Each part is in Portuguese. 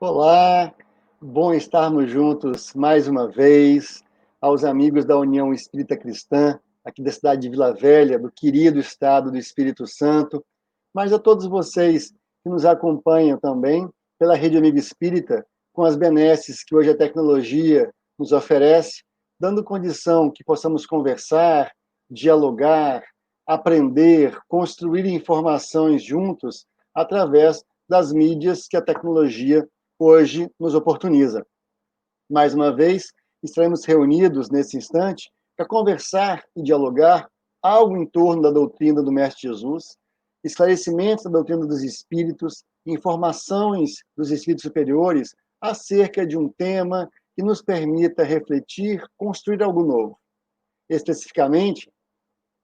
Olá, bom estarmos juntos mais uma vez, aos amigos da União Espírita Cristã, aqui da cidade de Vila Velha, do querido estado do Espírito Santo, mas a todos vocês que nos acompanham também pela Rede Amigo Espírita, com as benesses que hoje a tecnologia nos oferece, dando condição que possamos conversar, dialogar, aprender, construir informações juntos através das mídias que a tecnologia hoje nos oportuniza. Mais uma vez, estaremos reunidos nesse instante para conversar e dialogar algo em torno da doutrina do Mestre Jesus, esclarecimentos da doutrina dos Espíritos, informações dos Espíritos superiores acerca de um tema que nos permita refletir, construir algo novo. Especificamente,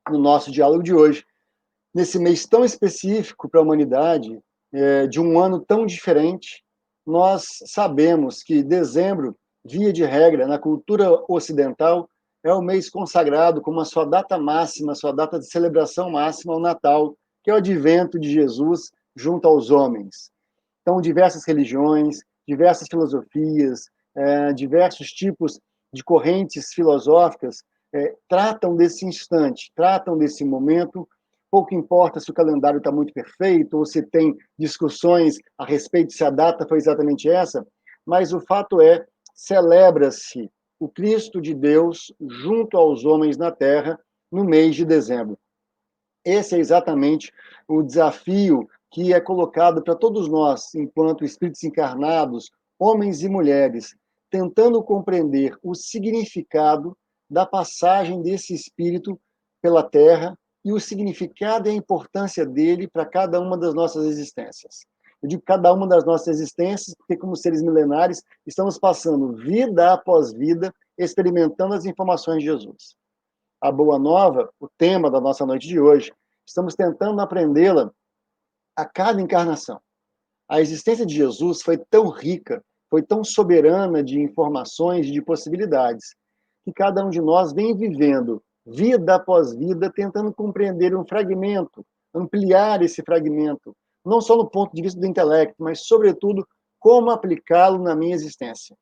no nosso diálogo de hoje, nesse mês tão específico para a humanidade, de um ano tão diferente, nós sabemos que dezembro, via de regra, na cultura ocidental, é o mês consagrado como a sua data máxima, a sua data de celebração máxima, o Natal, que é o advento de Jesus junto aos homens. Então, diversas religiões, diversas filosofias, diversos tipos de correntes filosóficas tratam desse instante, tratam desse momento. Pouco importa se o calendário está muito perfeito ou se tem discussões a respeito se a data foi exatamente essa, mas o fato é, celebra-se o Cristo de Deus junto aos homens na Terra no mês de dezembro. Esse é exatamente o desafio que é colocado para todos nós, enquanto espíritos encarnados, homens e mulheres, tentando compreender o significado da passagem desse espírito pela Terra e o significado e a importância dele para cada uma das nossas existências. Eu digo cada uma das nossas existências, porque, como seres milenares, estamos passando vida após vida, experimentando as informações de Jesus. A Boa Nova, o tema da nossa noite de hoje, estamos tentando aprendê-la a cada encarnação. A existência de Jesus foi tão rica, foi tão soberana de informações e de possibilidades, que cada um de nós vem vivendo, vida após vida, tentando compreender um fragmento, ampliar esse fragmento, não só no ponto de vista do intelecto, mas, sobretudo, como aplicá-lo na minha existência.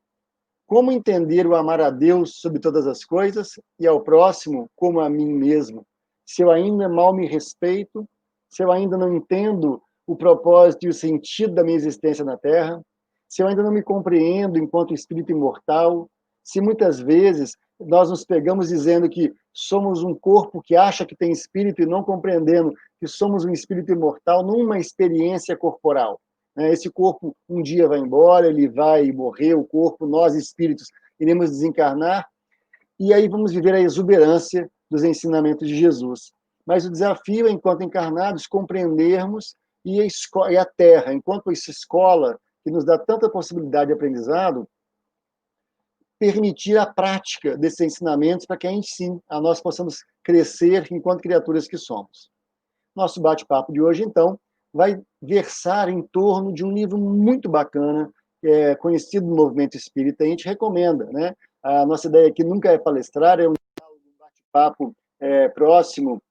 Como entender o amar a Deus sobre todas as coisas e ao próximo como a mim mesmo? Se eu ainda mal me respeito, se eu ainda não entendo o propósito e o sentido da minha existência na Terra, se eu ainda não me compreendo enquanto espírito imortal, se muitas vezes nós nos pegamos dizendo que somos um corpo que acha que tem espírito e não compreendendo que somos um espírito imortal numa experiência corporal. Esse corpo um dia vai embora, ele vai morrer, o corpo, nós espíritos, iremos desencarnar, e aí vamos viver a exuberância dos ensinamentos de Jesus. Mas o desafio, enquanto encarnados, compreendermos e a Terra, enquanto essa escola que nos dá tanta possibilidade de aprendizado, permitir a prática desses ensinamentos para que a gente, sim, nós possamos crescer enquanto criaturas que somos. Nosso bate-papo de hoje, então, vai versar em torno de um livro muito bacana, conhecido no movimento espírita, e a gente recomenda, né? A nossa ideia aqui nunca é palestrar, é um bate-papo próximo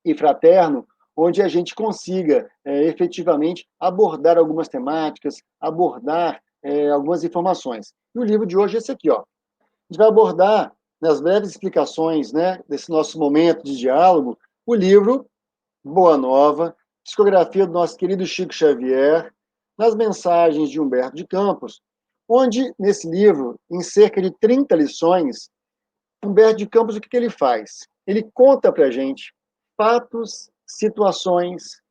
e fraterno, onde a gente consiga efetivamente abordar algumas temáticas, abordar algumas informações. E o livro de hoje é esse aqui, ó. A gente vai abordar, nas breves explicações, né, desse nosso momento de diálogo, o livro Boa Nova, psicografia do nosso querido Chico Xavier, nas mensagens de Humberto de Campos, onde, nesse livro, em cerca de 30 lições, Humberto de Campos, o que ele faz? Ele conta para a gente fatos, situações,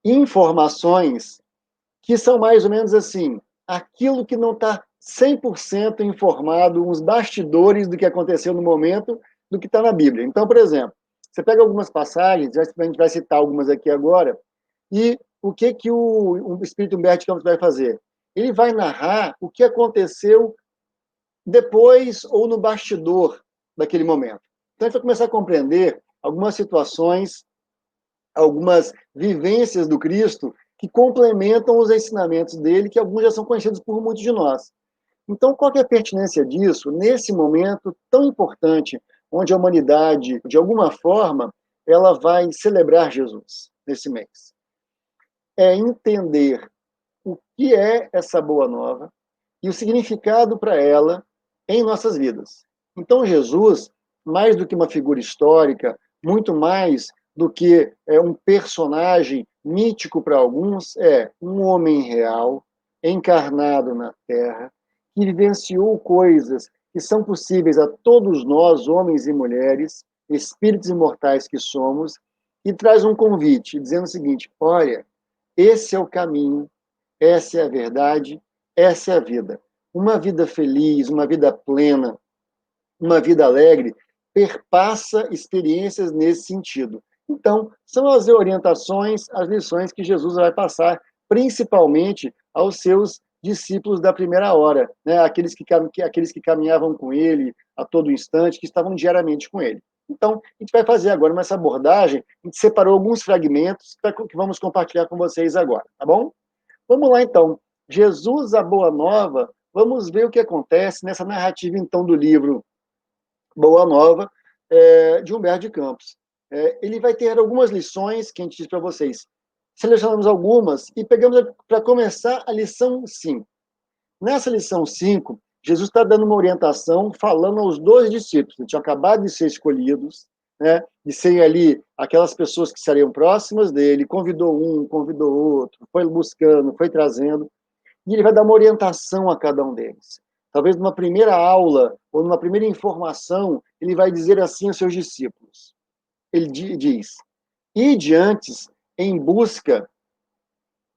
informações que são mais ou menos assim, aquilo que não está 100% informado, uns bastidores do que aconteceu no momento, do que está na Bíblia. Então, por exemplo, você pega algumas passagens, a gente vai citar algumas aqui agora, e o que o Espírito Humberto de Campos vai fazer? Ele vai narrar o que aconteceu depois ou no bastidor daquele momento. Então, a gente vai começar a compreender algumas situações, algumas vivências do Cristo que complementam os ensinamentos dele, que alguns já são conhecidos por muitos de nós. Então, qual é a pertinência disso nesse momento tão importante, onde a humanidade, de alguma forma, ela vai celebrar Jesus nesse mês? É entender o que é essa boa nova e o significado para ela em nossas vidas. Então, Jesus, mais do que uma figura histórica, muito mais do que um personagem mítico para alguns, é um homem real, encarnado na Terra, que vivenciou coisas que são possíveis a todos nós, homens e mulheres, espíritos imortais que somos, e traz um convite, dizendo o seguinte: olha, esse é o caminho, essa é a verdade, essa é a vida. Uma vida feliz, uma vida plena, uma vida alegre, perpassa experiências nesse sentido. Então, são as orientações, as lições que Jesus vai passar, principalmente aos seus discípulos da primeira hora, né? Aqueles que caminhavam com ele a todo instante, que estavam diariamente com ele. Então, a gente vai fazer agora essa abordagem, a gente separou alguns fragmentos que vamos compartilhar com vocês agora, tá bom? Vamos lá, então. Jesus, a Boa Nova, vamos ver o que acontece nessa narrativa, então, do livro Boa Nova, de Humberto de Campos. Ele vai ter algumas lições que a gente diz para vocês. Selecionamos algumas e pegamos para começar a lição 5. Nessa lição 5, Jesus está dando uma orientação falando aos 12 discípulos, que tinham acabado de ser escolhidos, né, de serem ali aquelas pessoas que seriam próximas dele, convidou um, convidou outro, foi buscando, foi trazendo, e ele vai dar uma orientação a cada um deles. Talvez numa primeira aula, ou numa primeira informação, ele vai dizer assim aos seus discípulos. Ele diz, ide antes em busca,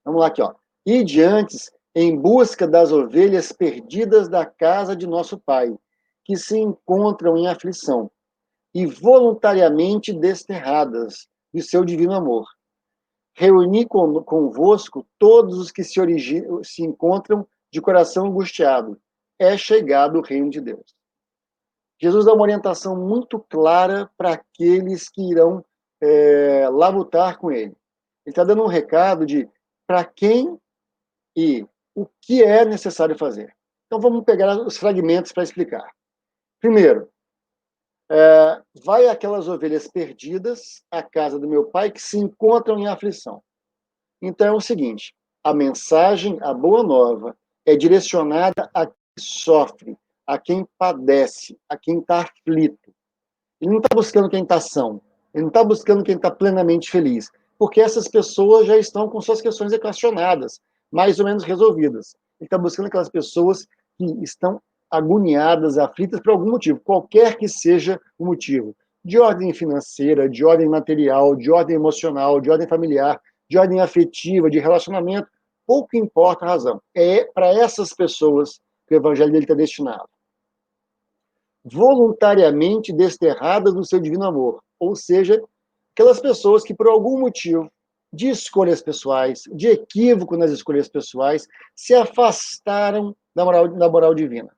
vamos lá aqui, ó, ide antes em busca das ovelhas perdidas da casa de nosso Pai, que se encontram em aflição, e voluntariamente desterradas de seu divino amor. Reuni convosco todos os que se encontram de coração angustiado. É chegado o reino de Deus. Jesus dá uma orientação muito clara para aqueles que irão labutar com ele. Ele está dando um recado de para quem e o que é necessário fazer. Então vamos pegar os fragmentos para explicar. Primeiro, vai aquelas ovelhas perdidas à casa do meu pai que se encontram em aflição. Então é o seguinte, a mensagem, a boa nova, é direcionada a quem sofre, a quem padece, a quem está aflito. Ele não está buscando quem está são, ele não está buscando quem está plenamente feliz, porque essas pessoas já estão com suas questões equacionadas, mais ou menos resolvidas. Ele está buscando aquelas pessoas que estão agoniadas, aflitas por algum motivo, qualquer que seja o motivo, de ordem financeira, de ordem material, de ordem emocional, de ordem familiar, de ordem afetiva, de relacionamento, pouco importa a razão. É para essas pessoas que o evangelho dele está destinado. Voluntariamente desterradas do seu divino amor, ou seja, aquelas pessoas que por algum motivo de escolhas pessoais, de equívoco nas escolhas pessoais, se afastaram da moral divina.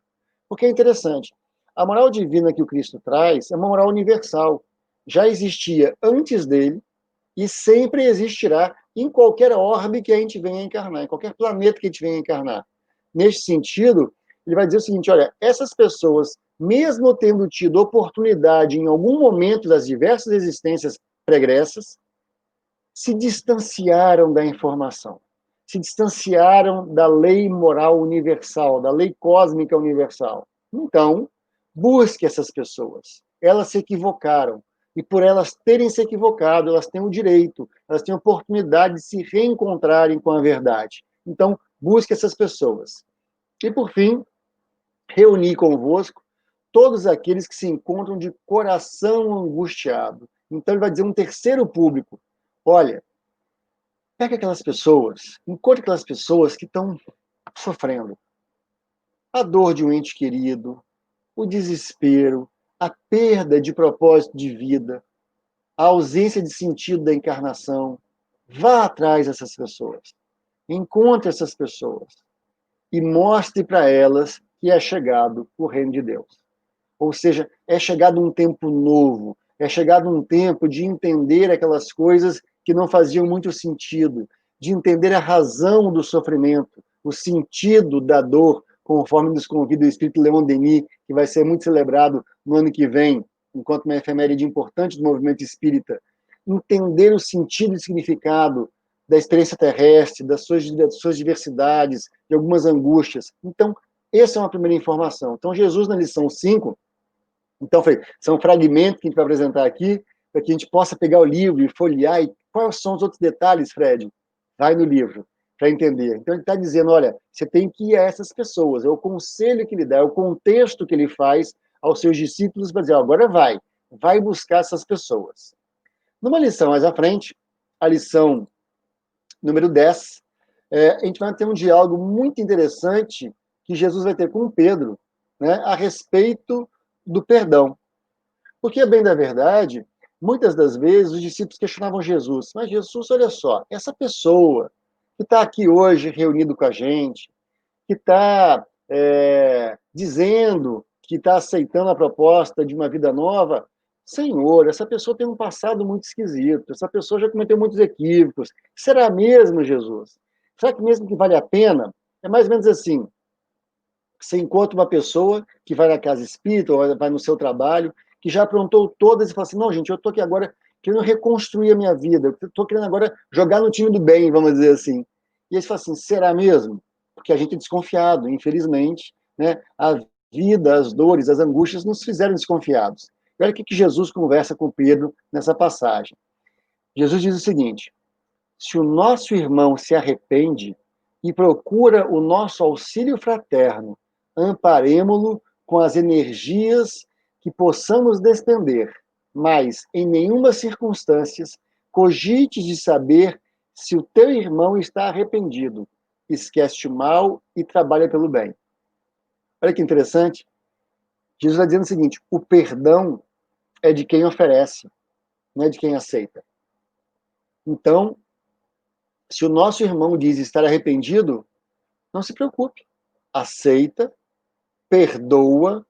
Porque é interessante, a moral divina que o Cristo traz é uma moral universal. Já existia antes dele e sempre existirá em qualquer orbe que a gente venha encarnar, em qualquer planeta que a gente venha encarnar. Neste sentido, ele vai dizer o seguinte, olha, essas pessoas, mesmo tendo tido oportunidade em algum momento das diversas existências pregressas, se distanciaram da informação, se distanciaram da lei moral universal, da lei cósmica universal. Então, busque essas pessoas. Elas se equivocaram. E por elas terem se equivocado, elas têm o direito, elas têm a oportunidade de se reencontrarem com a verdade. Então, busque essas pessoas. E, por fim, reuni convosco todos aqueles que se encontram de coração angustiado. Então, ele vai dizer um terceiro público. Olha, pega aquelas pessoas, encontre aquelas pessoas que estão sofrendo. A dor de um ente querido, o desespero, a perda de propósito de vida, a ausência de sentido da encarnação. Vá atrás dessas pessoas. Encontre essas pessoas. E mostre para elas que é chegado o reino de Deus. Ou seja, é chegado um tempo novo, é chegado um tempo de entender aquelas coisas que não faziam muito sentido, de entender a razão do sofrimento, o sentido da dor, conforme nos convida o Espírito Leon Denis, que vai ser muito celebrado no ano que vem, enquanto uma efeméride importante do movimento espírita. Entender o sentido e significado da experiência terrestre, das suas diversidades, de algumas angústias. Então, essa é uma primeira informação. Então, Jesus, na lição 5, então, são fragmentos que a gente vai apresentar aqui, para que a gente possa pegar o livro e folhear. E quais são os outros detalhes, Fred? Vai no livro, para entender. Então, ele está dizendo, olha, você tem que ir a essas pessoas, é o conselho que ele dá, é o contexto que ele faz aos seus discípulos, para dizer, agora vai buscar essas pessoas. Numa lição mais à frente, a lição número 10, a gente vai ter um diálogo muito interessante que Jesus vai ter com Pedro, né, a respeito do perdão. Porque, bem da verdade, muitas das vezes os discípulos questionavam Jesus, mas Jesus, olha só, essa pessoa que está aqui hoje reunido com a gente, que está dizendo que está aceitando a proposta de uma vida nova, Senhor, essa pessoa tem um passado muito esquisito, essa pessoa já cometeu muitos equívocos. Será mesmo, Jesus? Será que mesmo que vale a pena? É mais ou menos assim, você encontra uma pessoa que vai na casa espírita, ou vai no seu trabalho, que já aprontou todas e fala assim, não, gente, eu estou aqui agora querendo reconstruir a minha vida, eu estou querendo agora jogar no time do bem, vamos dizer assim. E eles falam assim, será mesmo? Porque a gente é desconfiado, infelizmente, né? A vida, as dores, as angústias nos fizeram desconfiados. E olha o que Jesus conversa com Pedro nessa passagem. Jesus diz o seguinte, se o nosso irmão se arrepende e procura o nosso auxílio fraterno, amparemo-lo com as energias que possamos despender, mas em nenhuma circunstância cogite de saber se o teu irmão está arrependido, esquece o mal e trabalha pelo bem. Olha que interessante. Jesus está dizendo o seguinte, o perdão é de quem oferece, não é de quem aceita. Então, se o nosso irmão diz estar arrependido, não se preocupe. Aceita, perdoa,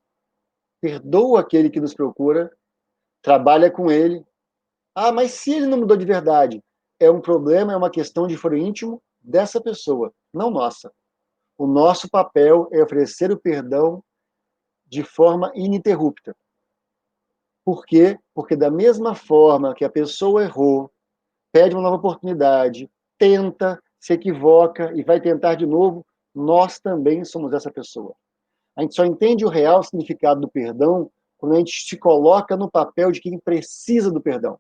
perdoa aquele que nos procura, trabalha com ele. Ah, mas se ele não mudou de verdade, é um problema, é uma questão de foro íntimo dessa pessoa, não nossa. O nosso papel é oferecer o perdão de forma ininterrupta. Por quê? Porque da mesma forma que a pessoa errou, pede uma nova oportunidade, tenta, se equivoca e vai tentar de novo, nós também somos essa pessoa. A gente só entende o real significado do perdão quando a gente se coloca no papel de quem precisa do perdão.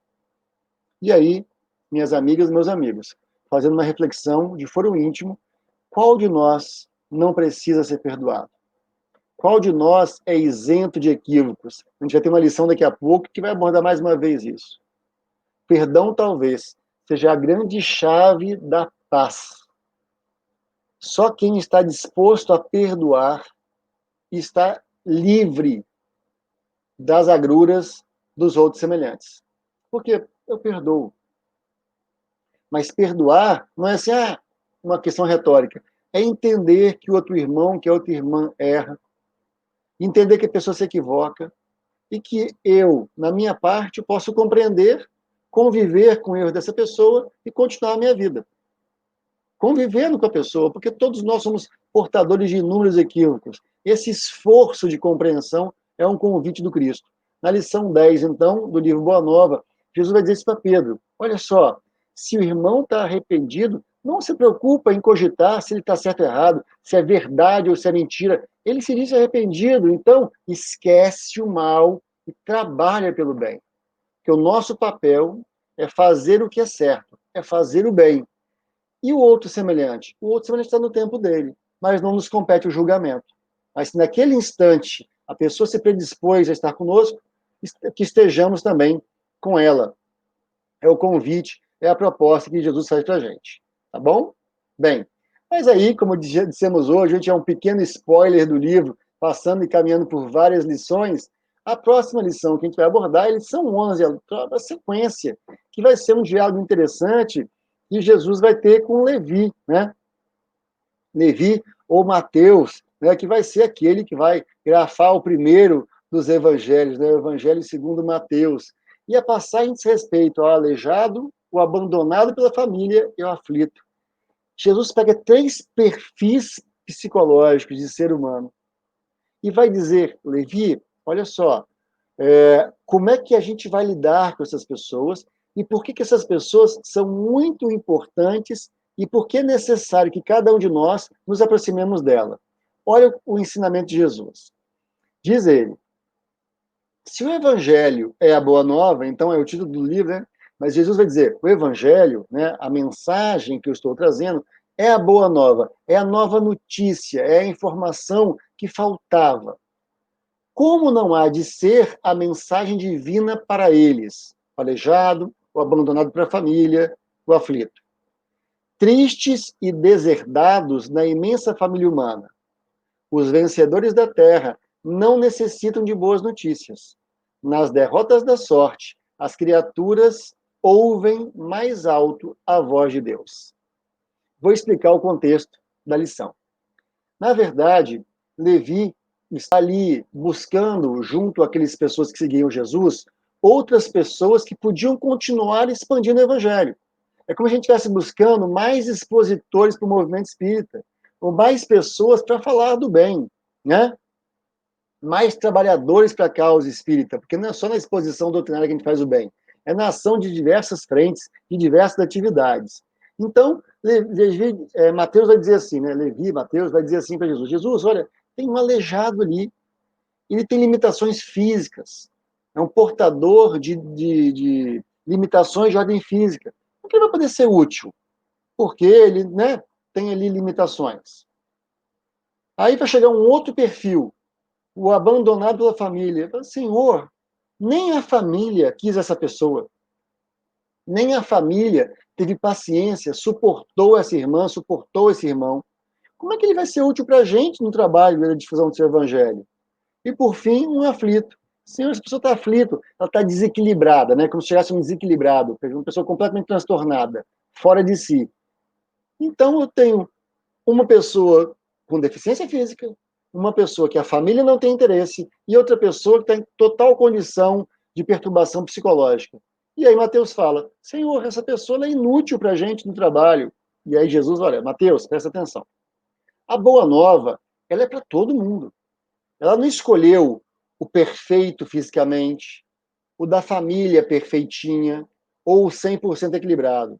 E aí, minhas amigas e meus amigos, fazendo uma reflexão de foro íntimo, qual de nós não precisa ser perdoado? Qual de nós é isento de equívocos? A gente vai ter uma lição daqui a pouco que vai abordar mais uma vez isso. Perdão, talvez, seja a grande chave da paz. Só quem está disposto a perdoar está livre das agruras dos outros semelhantes. Porque eu perdoo. Mas perdoar não é assim, uma questão retórica. É entender que o outro irmão, que a outra irmã erra. Entender que a pessoa se equivoca. E que eu, na minha parte, posso compreender, conviver com o erro dessa pessoa e continuar a minha vida. Convivendo com a pessoa, porque todos nós somos portadores de inúmeros equívocos. Esse esforço de compreensão é um convite do Cristo. Na lição 10, então, do livro Boa Nova, Jesus vai dizer isso para Pedro. Olha só, se o irmão está arrependido, não se preocupa em cogitar se ele está certo ou errado, se é verdade ou se é mentira. Ele se diz arrependido, então esquece o mal e trabalha pelo bem. Porque o nosso papel é fazer o que é certo, é fazer o bem. E o outro semelhante? O outro semelhante está no tempo dele, mas não nos compete o julgamento. Mas se naquele instante a pessoa se predispôs a estar conosco, que estejamos também com ela. É o convite, é a proposta que Jesus faz para a gente. Tá bom? Bem, mas aí, como dissemos hoje, a gente é um pequeno spoiler do livro, passando e caminhando por várias lições. A próxima lição que a gente vai abordar é a lição 11, a sequência, que vai ser um diálogo interessante que Jesus vai ter com Levi, né? Levi ou Mateus, né? Que vai ser aquele que vai grafar o primeiro dos evangelhos, né? O evangelho segundo Mateus. E a passagem diz respeito ao aleijado, o abandonado pela família e o aflito. Jesus pega 3 perfis psicológicos de ser humano e vai dizer, Levi, olha só, como é que a gente vai lidar com essas pessoas e por que essas pessoas são muito importantes e por que é necessário que cada um de nós nos aproximemos dela. Olha o ensinamento de Jesus. Diz ele, se o Evangelho é a boa nova, então é o título do livro, né? Mas Jesus vai dizer, o Evangelho, né, a mensagem que eu estou trazendo, é a boa nova, é a nova notícia, é a informação que faltava. Como não há de ser a mensagem divina para eles, o aleijado, o abandonado para a família, o aflito? Tristes e deserdados na imensa família humana, os vencedores da terra não necessitam de boas notícias. Nas derrotas da sorte, as criaturas ouvem mais alto a voz de Deus. Vou explicar o contexto da lição. Na verdade, Levi está ali buscando, junto àquelas pessoas que seguiam Jesus, outras pessoas que podiam continuar expandindo o evangelho. É como se a gente estivesse buscando mais expositores para o movimento espírita, ou mais pessoas para falar do bem, né? Mais trabalhadores para a causa espírita, porque não é só na exposição doutrinária que a gente faz o bem, é na ação de diversas frentes, de diversas atividades. Então, Mateus vai dizer assim, né? Mateus vai dizer assim para Jesus, Jesus, olha, tem um aleijado ali, ele tem limitações físicas, é um portador de limitações de ordem física. Por que ele vai poder ser útil? Porque ele, né, tem ali limitações. Aí vai chegar um outro perfil, o abandonado pela família. Senhor, nem a família quis essa pessoa. Nem a família teve paciência, suportou essa irmã, suportou esse irmão. Como é que ele vai ser útil para a gente no trabalho da difusão do seu evangelho? E, por fim, um aflito. Senhor, essa pessoa está aflita, ela está desequilibrada, né? Como se tivesse um desequilibrado, uma pessoa completamente transtornada, fora de si. Então, eu tenho uma pessoa com deficiência física, uma pessoa que a família não tem interesse e outra pessoa que está em total condição de perturbação psicológica. E aí Mateus fala, Senhor, essa pessoa é inútil para a gente no trabalho. E aí Jesus, olha, Mateus, presta atenção. A boa nova, ela é para todo mundo. Ela não escolheu o perfeito fisicamente, o da família perfeitinha, ou o 100% equilibrado.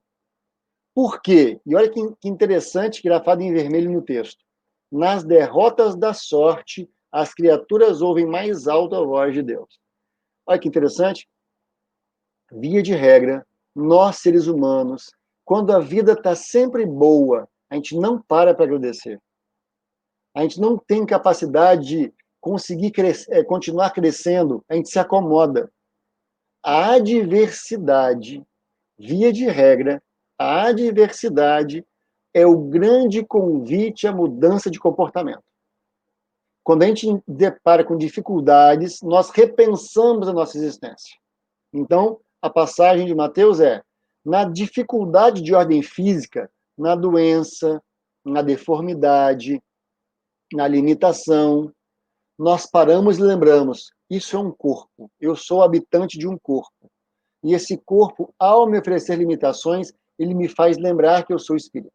Por quê? E olha que interessante, grafado em vermelho no texto. Nas derrotas da sorte, as criaturas ouvem mais alto a voz de Deus. Olha que interessante. Via de regra, nós, seres humanos, quando a vida está sempre boa, a gente não para agradecer. A gente não tem capacidade de conseguir continuar crescendo, a gente se acomoda. A adversidade, via de regra, a adversidade é o grande convite à mudança de comportamento. Quando a gente depara com dificuldades, nós repensamos a nossa existência. Então, a passagem de Mateus é: na dificuldade de ordem física, na doença, na deformidade, na limitação, nós paramos e lembramos: isso é um corpo, eu sou habitante de um corpo. E esse corpo, ao me oferecer limitações, ele me faz lembrar que eu sou espírito.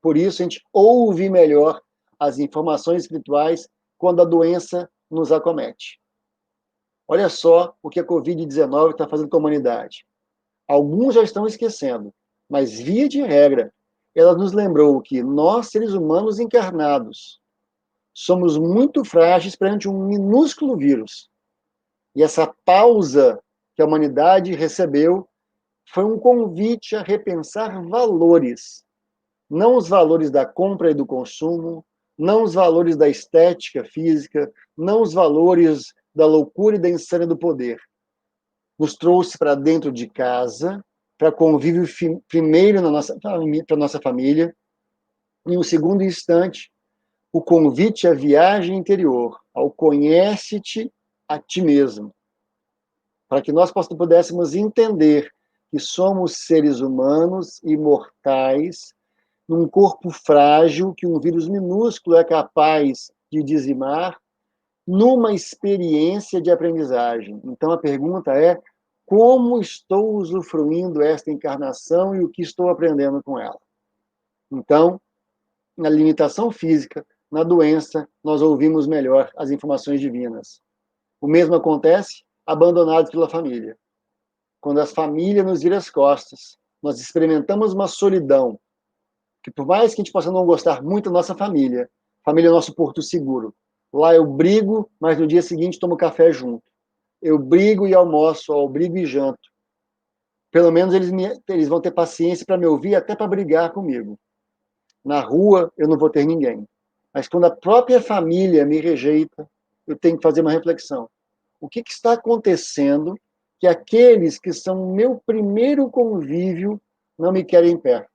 Por isso, a gente ouve melhor as informações espirituais quando a doença nos acomete. Olha só o que a Covid-19 está fazendo com a humanidade. Alguns já estão esquecendo, mas, via de regra, ela nos lembrou que nós, seres humanos encarnados, somos muito frágeis perante um minúsculo vírus. E essa pausa que a humanidade recebeu foi um convite a repensar valores. Não os valores da compra e do consumo, não os valores da estética física, não os valores da loucura e da insânia do poder. Nos trouxe para dentro de casa, para convívio primeiro para a nossa família, e, no segundo instante, o convite à viagem interior, ao conhece-te a ti mesmo, para que nós pudéssemos entender que somos seres humanos, imortais, num corpo frágil que um vírus minúsculo é capaz de dizimar, numa experiência de aprendizagem. Então a pergunta é: como estou usufruindo esta encarnação e o que estou aprendendo com ela? Então, na limitação física, na doença, nós ouvimos melhor as informações divinas. O mesmo acontece abandonados pela família. quando a família nos vira as costas, nós experimentamos uma solidão, que por mais que a gente possa não gostar muito da nossa família, família é nosso porto seguro. Lá eu brigo, mas no dia seguinte tomo café junto. Eu brigo e almoço, eu brigo e janto. Pelo menos eles vão ter paciência para me ouvir, até para brigar comigo. Na rua, eu não vou ter ninguém. Mas quando a própria família me rejeita, eu tenho que fazer uma reflexão. O que está acontecendo que aqueles que são o meu primeiro convívio não me querem perto?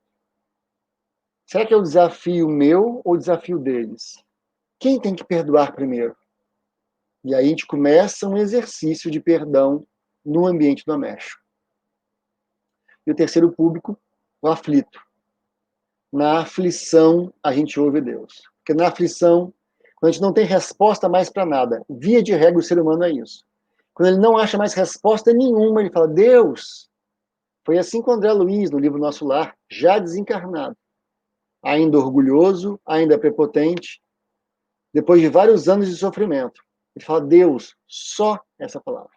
Será que é o desafio meu ou o desafio deles? Quem tem que perdoar primeiro? E aí a gente começa um exercício de perdão no ambiente doméstico. E o terceiro público, o aflito. Na aflição, a gente ouve Deus. Porque na aflição, quando a gente não tem resposta mais para nada, via de regra o ser humano é isso. Quando ele não acha mais resposta nenhuma, ele fala, Deus. Foi assim com André Luiz, no livro Nosso Lar, já desencarnado. Ainda orgulhoso, ainda prepotente, depois de vários anos de sofrimento. Ele fala, Deus, só essa palavra.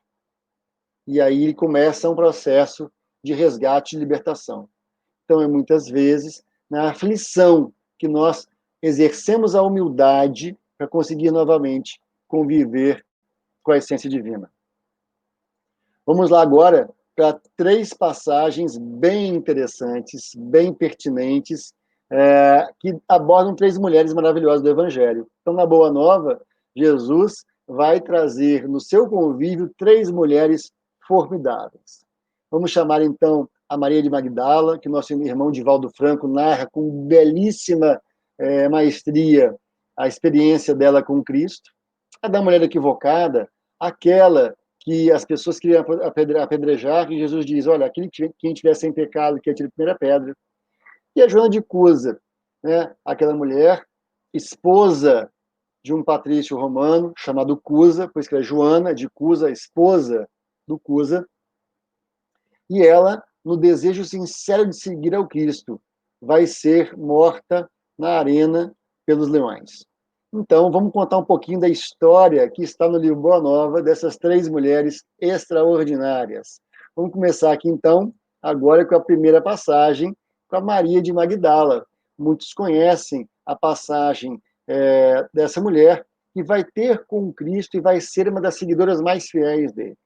E aí começa um processo de resgate e libertação. Então, é muitas vezes na aflição que nós exercemos a humildade para conseguir novamente conviver com a essência divina. Vamos lá agora para 3 passagens bem interessantes, bem pertinentes, que abordam 3 mulheres maravilhosas do Evangelho. Então, na Boa Nova, Jesus vai trazer no seu convívio 3 mulheres formidáveis. Vamos chamar, então, a Maria de Magdala, que nosso irmão Divaldo Franco narra com belíssima maestria a experiência dela com Cristo. A da mulher equivocada, aquela que as pessoas queriam apedrejar, e Jesus diz, olha, quem tiver sem pecado, que atire a primeira pedra. E a Joana de Cusa, né? Aquela mulher, esposa de um patrício romano, chamado Cusa, por isso que é Joana de Cusa, esposa do Cusa, e ela, no desejo sincero de seguir ao Cristo, vai ser morta na arena pelos leões. Então, vamos contar um pouquinho da história que está no livro Boa Nova, dessas 3 mulheres extraordinárias. Vamos começar aqui, então, agora com a primeira passagem, com a Maria de Magdala. Muitos conhecem a passagem dessa mulher, que vai ter com Cristo e vai ser uma das seguidoras mais fiéis dele.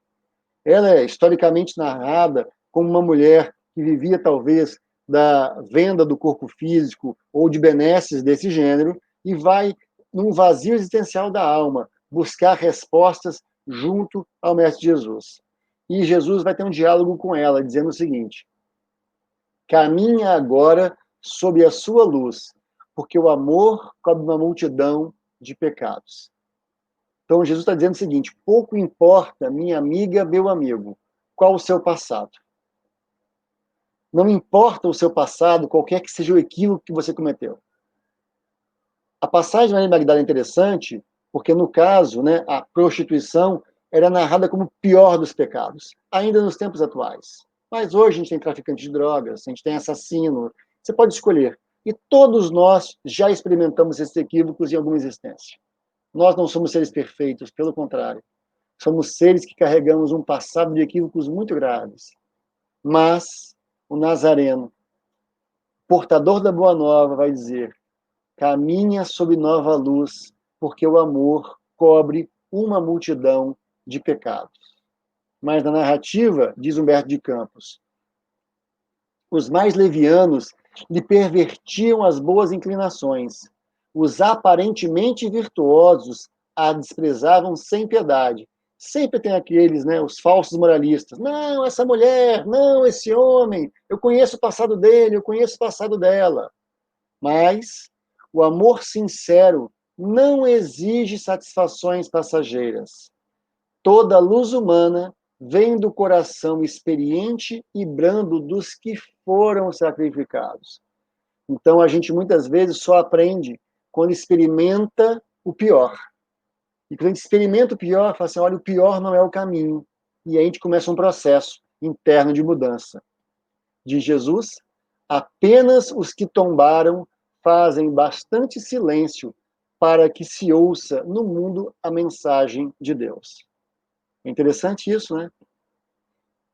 Ela é historicamente narrada como uma mulher que vivia, talvez, da venda do corpo físico ou de benesses desse gênero, e vai, num vazio existencial da alma, buscar respostas junto ao Mestre Jesus. E Jesus vai ter um diálogo com ela, dizendo o seguinte, caminha agora sob a sua luz, porque o amor cobre uma multidão de pecados. Então, Jesus está dizendo o seguinte, pouco importa, minha amiga, meu amigo, qual o seu passado. Não importa o seu passado, qualquer que seja o equívoco que você cometeu. A passagem de Maria Magdala é interessante, porque, no caso, né, a prostituição era narrada como o pior dos pecados, ainda nos tempos atuais. Mas hoje a gente tem traficante de drogas, a gente tem assassino, você pode escolher. E todos nós já experimentamos esses equívocos em alguma existência. Nós não somos seres perfeitos, pelo contrário. Somos seres que carregamos um passado de equívocos muito graves. Mas o Nazareno, portador da Boa Nova, vai dizer, caminha sob nova luz, porque o amor cobre uma multidão de pecados. Mas na narrativa, diz Humberto de Campos, os mais levianos lhe pervertiam as boas inclinações. Os aparentemente virtuosos a desprezavam sem piedade. Sempre tem aqueles, né, os falsos moralistas. Não, essa mulher, não, esse homem, eu conheço o passado dele, eu conheço o passado dela. Mas o amor sincero não exige satisfações passageiras. Toda luz humana vem do coração experiente e brando dos que foram sacrificados. Então, a gente muitas vezes só aprende quando experimenta o pior. E quando a gente experimenta o pior, fala assim, olha, o pior não é o caminho. E aí a gente começa um processo interno de mudança. Diz Jesus, apenas os que tombaram fazem bastante silêncio para que se ouça no mundo a mensagem de Deus. É interessante isso, né?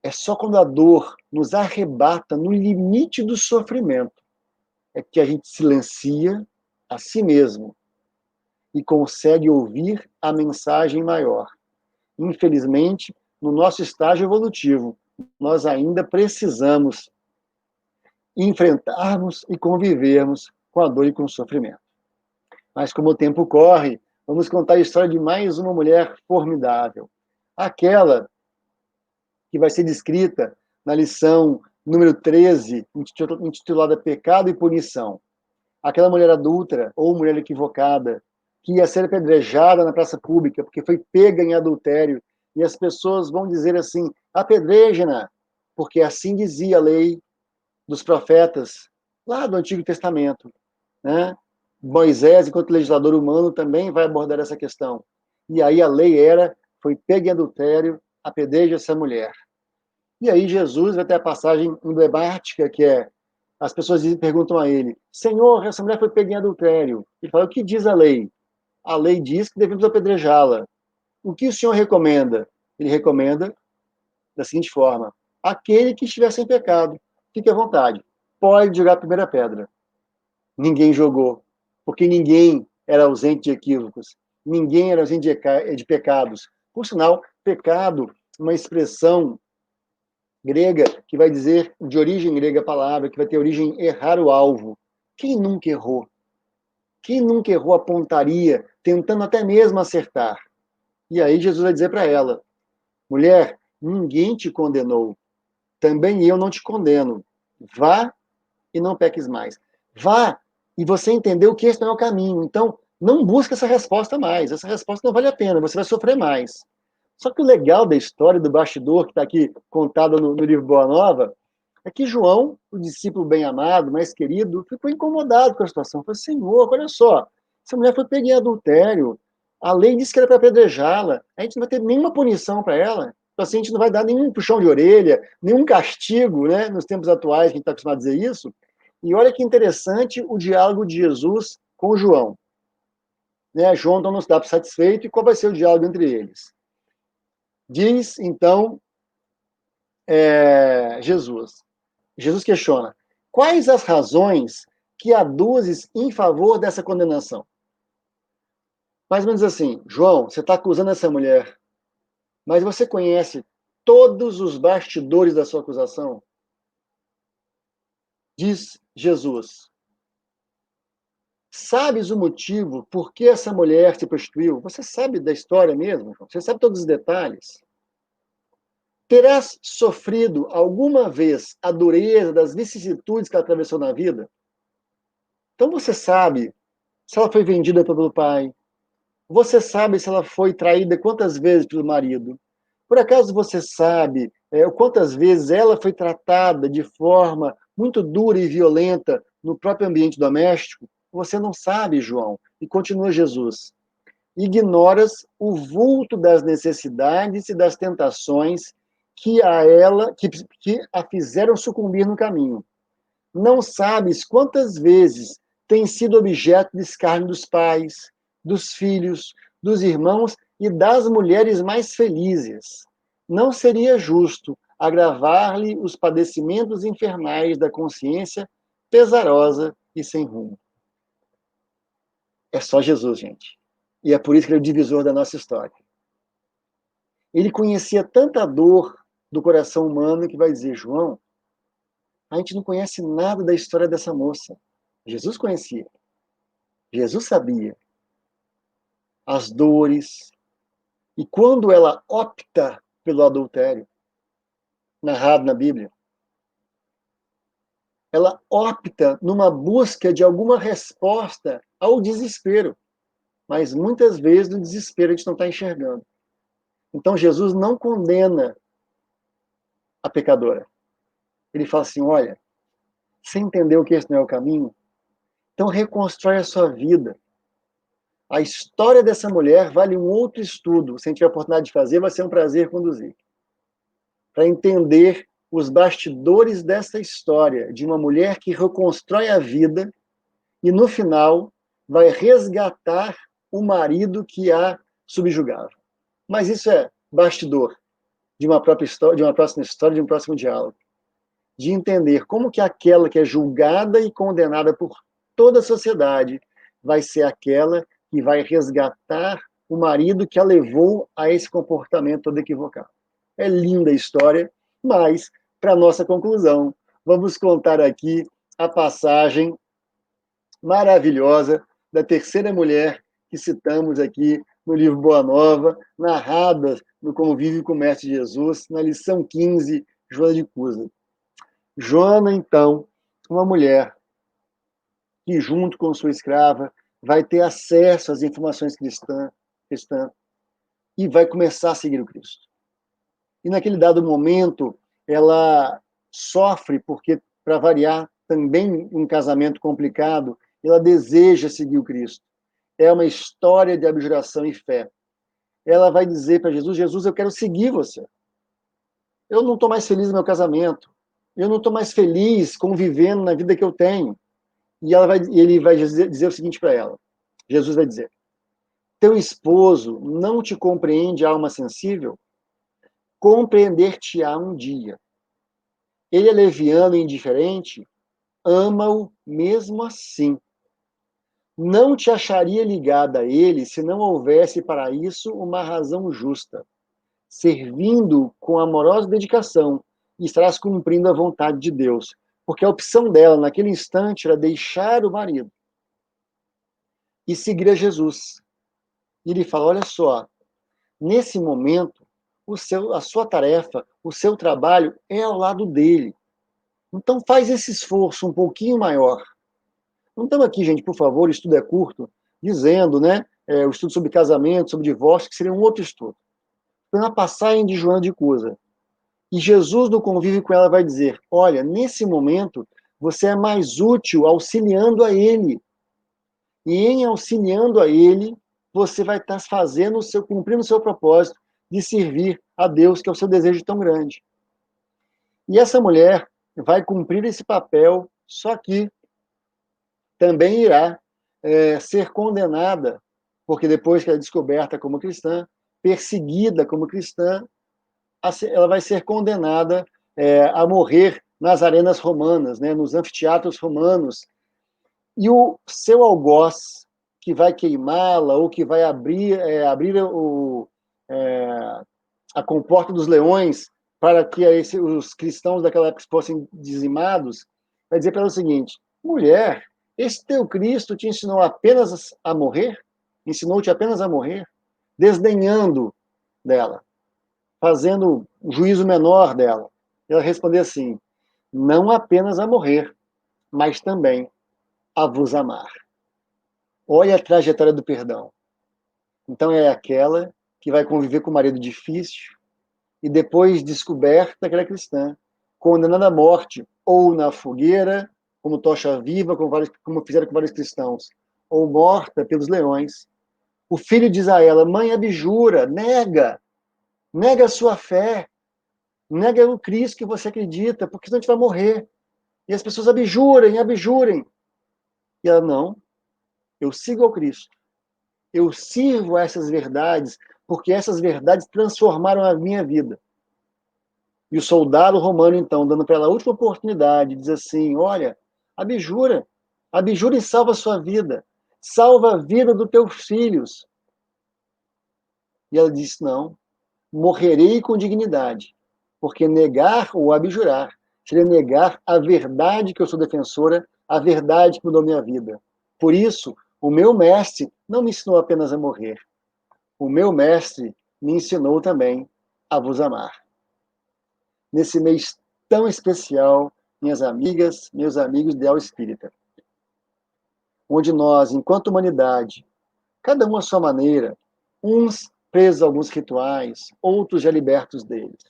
É só quando a dor nos arrebata no limite do sofrimento é que a gente silencia a si mesmo e consegue ouvir a mensagem maior. Infelizmente, no nosso estágio evolutivo, nós ainda precisamos enfrentarmos e convivermos com a dor e com o sofrimento. Mas como o tempo corre, vamos contar a história de mais uma mulher formidável. Aquela que vai ser descrita na lição número 13, intitulada Pecado e Punição. Aquela mulher adúltera ou mulher equivocada que ia ser apedrejada na praça pública porque foi pega em adultério, e as pessoas vão dizer assim: apedreja-na, porque assim dizia a lei dos profetas lá do Antigo Testamento, né? Moisés, enquanto legislador humano, também vai abordar essa questão. E aí a lei foi pega em adultério, apedreja essa mulher. E aí Jesus vai ter a passagem emblemática que é: as pessoas perguntam a ele: Senhor, essa mulher foi pega em adultério. Ele fala: o que diz a lei? A lei diz que devemos apedrejá-la. O que o Senhor recomenda? Ele recomenda da seguinte forma: aquele que estiver sem pecado, fique à vontade, pode jogar a primeira pedra. Ninguém jogou, porque ninguém era ausente de equívocos, ninguém era ausente de pecados. Por sinal, pecado, uma expressão grega que vai dizer, de origem grega a palavra, que vai ter origem errar o alvo. Quem nunca errou? Quem nunca errou a pontaria, tentando até mesmo acertar? E aí Jesus vai dizer para ela: mulher, ninguém te condenou, também eu não te condeno. Vá e não peques mais. Vá e você entendeu que esse não é o caminho. Então, não busque essa resposta mais. Essa resposta não vale a pena, você vai sofrer mais. Só que o legal da história, do bastidor que está aqui contado no livro Boa Nova, é que João, o discípulo bem amado, mais querido, ficou incomodado com a situação. Falou: Senhor, olha só, essa mulher foi pega em adultério, a lei disse que era para apedrejá-la, a gente não vai ter nenhuma punição para ela, então, assim, a gente não vai dar nenhum puxão de orelha, nenhum castigo, né, nos tempos atuais, que a gente está acostumado a dizer isso. E olha que interessante o diálogo de Jesus com João. Né? João então não se dá por satisfeito, e qual vai ser o diálogo entre eles? Diz, então, Jesus. Jesus questiona: quais as razões que aduzes em favor dessa condenação? Mais ou menos assim: João, você está acusando essa mulher, mas você conhece todos os bastidores da sua acusação? Diz Jesus: sabes o motivo por que essa mulher se prostituiu? Você sabe da história mesmo, João? Você sabe todos os detalhes? Terás sofrido alguma vez a dureza das vicissitudes que ela atravessou na vida? Então você sabe se ela foi vendida pelo pai. Você sabe se ela foi traída quantas vezes pelo marido. Por acaso você sabe quantas vezes ela foi tratada de forma muito dura e violenta no próprio ambiente doméstico? Você não sabe, João. E continua Jesus: ignoras o vulto das necessidades e das tentações que a fizeram sucumbir no caminho. Não sabes quantas vezes tem sido objeto de escárnio dos pais, dos filhos, dos irmãos e das mulheres mais felizes. Não seria justo agravar-lhe os padecimentos infernais da consciência pesarosa e sem rumo. É só Jesus, gente. E é por isso que ele é o divisor da nossa história. Ele conhecia tanta dor do coração humano que vai dizer: João, a gente não conhece nada da história dessa moça. Jesus conhecia. Jesus sabia as dores. E quando ela opta pelo adultério, narrado na Bíblia, ela opta numa busca de alguma resposta ao desespero. Mas muitas vezes no desespero a gente não está enxergando. Então Jesus não condena a pecadora. Ele fala assim: olha, você entendeu que esse não é o caminho? Então reconstrói a sua vida. A história dessa mulher vale um outro estudo. Se a gente tiver a oportunidade de fazer, vai ser um prazer conduzir. Para entender os bastidores dessa história de uma mulher que reconstrói a vida e, no final, vai resgatar o marido que a subjugava. Mas isso é bastidor. de uma própria história, de uma próxima história, de um próximo diálogo. De entender como que aquela que é julgada e condenada por toda a sociedade vai ser aquela que vai resgatar o marido que a levou a esse comportamento todo equivocado. É linda a história, mas, para nossa conclusão, vamos contar aqui a passagem maravilhosa da terceira mulher que citamos aqui no livro Boa Nova, narrada no Convívio com o Mestre Jesus, na lição 15, Joana de Cusa. Joana, então, uma mulher que, junto com sua escrava, vai ter acesso às informações cristãs e vai começar a seguir o Cristo. E naquele dado momento, ela sofre porque, para variar, também um casamento complicado, ela deseja seguir o Cristo. É uma história de abjuração e fé. Ela vai dizer para Jesus: Jesus, eu quero seguir você. Eu não estou mais feliz no meu casamento. Eu não estou mais feliz convivendo na vida que eu tenho. E ele vai dizer o seguinte para ela. Jesus vai dizer: teu esposo não te compreende, alma sensível? Compreender-te-á um dia. Ele é leviano e indiferente? Ama-o mesmo assim. Não te acharia ligada a ele se não houvesse para isso uma razão justa. Servindo com amorosa dedicação, estarás cumprindo a vontade de Deus. Porque a opção dela, naquele instante, era deixar o marido e seguir a Jesus. E ele fala: olha só, nesse momento, a sua tarefa, o seu trabalho é ao lado dele. Então faz esse esforço um pouquinho maior. Não estamos aqui, gente, por favor, o estudo é curto, dizendo, né, o estudo sobre casamento, sobre divórcio, que seria um outro estudo. Foi na passagem de Joana de Cusa. E Jesus, no convívio com ela, vai dizer: olha, nesse momento, você é mais útil auxiliando a ele. E em auxiliando a ele, você vai estar cumprindo o seu propósito de servir a Deus, que é o seu desejo tão grande. E essa mulher vai cumprir esse papel, só que também irá ser condenada, porque depois que ela é descoberta como cristã, perseguida como cristã, ela vai ser condenada a morrer nas arenas romanas, né, nos anfiteatros romanos. E o seu algoz, que vai queimá-la ou que vai abrir a comporta dos leões para que os cristãos daquela época fossem dizimados, vai dizer para ela o seguinte: mulher, esse teu Cristo te ensinou apenas a morrer? Ensinou-te apenas a morrer? Desdenhando dela, fazendo um juízo menor dela. Ela respondeu assim: não apenas a morrer, mas também a vos amar. Olha a trajetória do perdão. Então é aquela que vai conviver com o marido difícil e depois descoberta que ela é cristã, condenada à morte ou na fogueira, como tocha viva, como fizeram com vários cristãos, ou morta pelos leões. O filho diz a ela: mãe, abjura, nega a sua fé, nega o Cristo que você acredita, porque senão a gente vai morrer. E as pessoas abjurem. E ela: não, eu sigo ao Cristo. Eu sirvo a essas verdades, porque essas verdades transformaram a minha vida. E o soldado romano, então, dando para ela a última oportunidade, diz assim: olha, abjura e salva a sua vida, salva a vida dos teus filhos. E ela disse: não, morrerei com dignidade, porque negar ou abjurar seria negar a verdade que eu sou defensora, a verdade que mudou minha vida. Por isso, o meu mestre não me ensinou apenas a morrer, o meu mestre me ensinou também a vos amar. Nesse mês tão especial, minhas amigas, meus amigos Ideal Espírita, onde nós, enquanto humanidade, cada um à sua maneira, uns presos a alguns rituais, outros já libertos deles,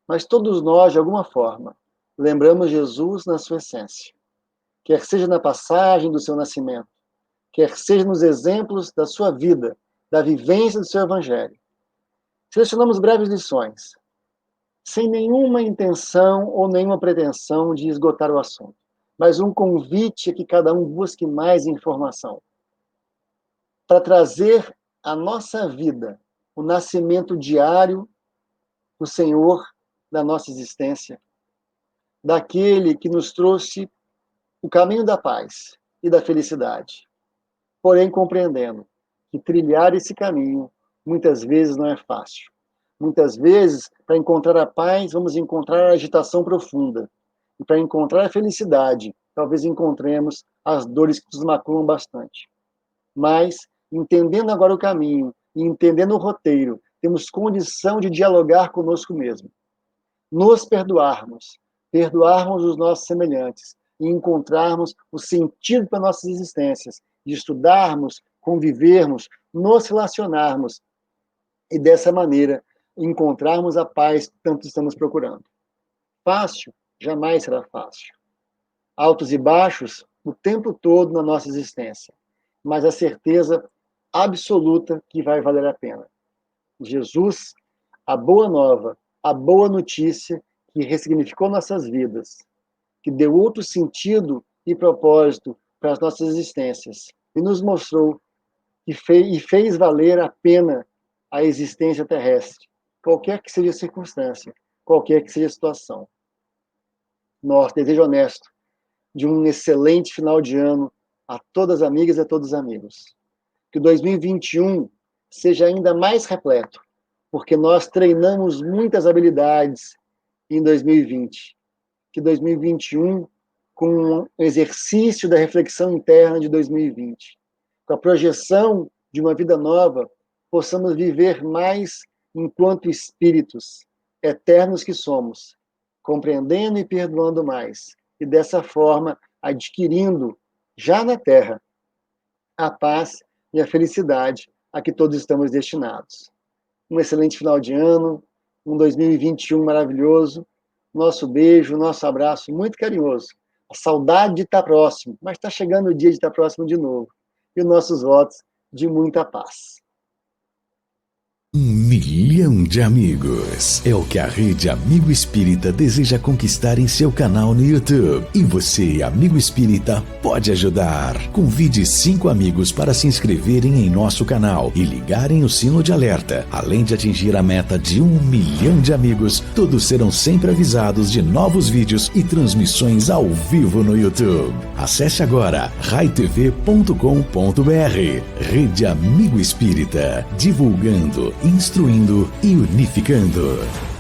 mas todos nós, de alguma forma, lembramos Jesus na sua essência, quer seja na passagem do seu nascimento, quer seja nos exemplos da sua vida, da vivência do seu evangelho. Selecionamos breves lições, sem nenhuma intenção ou nenhuma pretensão de esgotar o assunto, mas um convite a que cada um busque mais informação, para trazer à nossa vida o nascimento diário do Senhor da nossa existência, daquele que nos trouxe o caminho da paz e da felicidade. Porém, compreendendo que trilhar esse caminho muitas vezes não é fácil. Muitas vezes, para encontrar a paz, vamos encontrar a agitação profunda. E para encontrar a felicidade, talvez encontremos as dores que nos maculam bastante. Mas, entendendo agora o caminho e entendendo o roteiro, temos condição de dialogar conosco mesmo. Nos perdoarmos os nossos semelhantes e encontrarmos o sentido para nossas existências, de estudarmos, convivermos, nos relacionarmos e, dessa maneira, encontrarmos a paz que tanto estamos procurando. Fácil? Jamais será fácil. Altos e baixos o tempo todo na nossa existência, mas a certeza absoluta que vai valer a pena. Jesus, a boa nova, a boa notícia que ressignificou nossas vidas, que deu outro sentido e propósito para as nossas existências e nos mostrou e fez valer a pena a existência terrestre, qualquer que seja a circunstância, qualquer que seja a situação. Nosso desejo honesto de um excelente final de ano a todas as amigas e a todos os amigos. Que 2021 seja ainda mais repleto, porque nós treinamos muitas habilidades em 2020. Que 2021, com o exercício da reflexão interna de 2020, com a projeção de uma vida nova, possamos viver mais enquanto espíritos eternos que somos, compreendendo e perdoando mais, e dessa forma adquirindo, já na Terra, a paz e a felicidade a que todos estamos destinados. Um excelente final de ano, um 2021 maravilhoso, nosso beijo, nosso abraço muito carinhoso, a saudade de estar próximo, mas está chegando o dia de estar próximo de novo, e os nossos votos de muita paz. 1 milhão de amigos é o que a Rede Amigo Espírita deseja conquistar em seu canal no YouTube. E você, amigo espírita, pode ajudar. Convide 5 amigos para se inscreverem em nosso canal e ligarem o sino de alerta. Além de atingir a meta de 1 milhão de amigos, todos serão sempre avisados de novos vídeos e transmissões ao vivo no YouTube. Acesse agora raitv.com.br. Rede Amigo Espírita, divulgando, instruindo e unificando.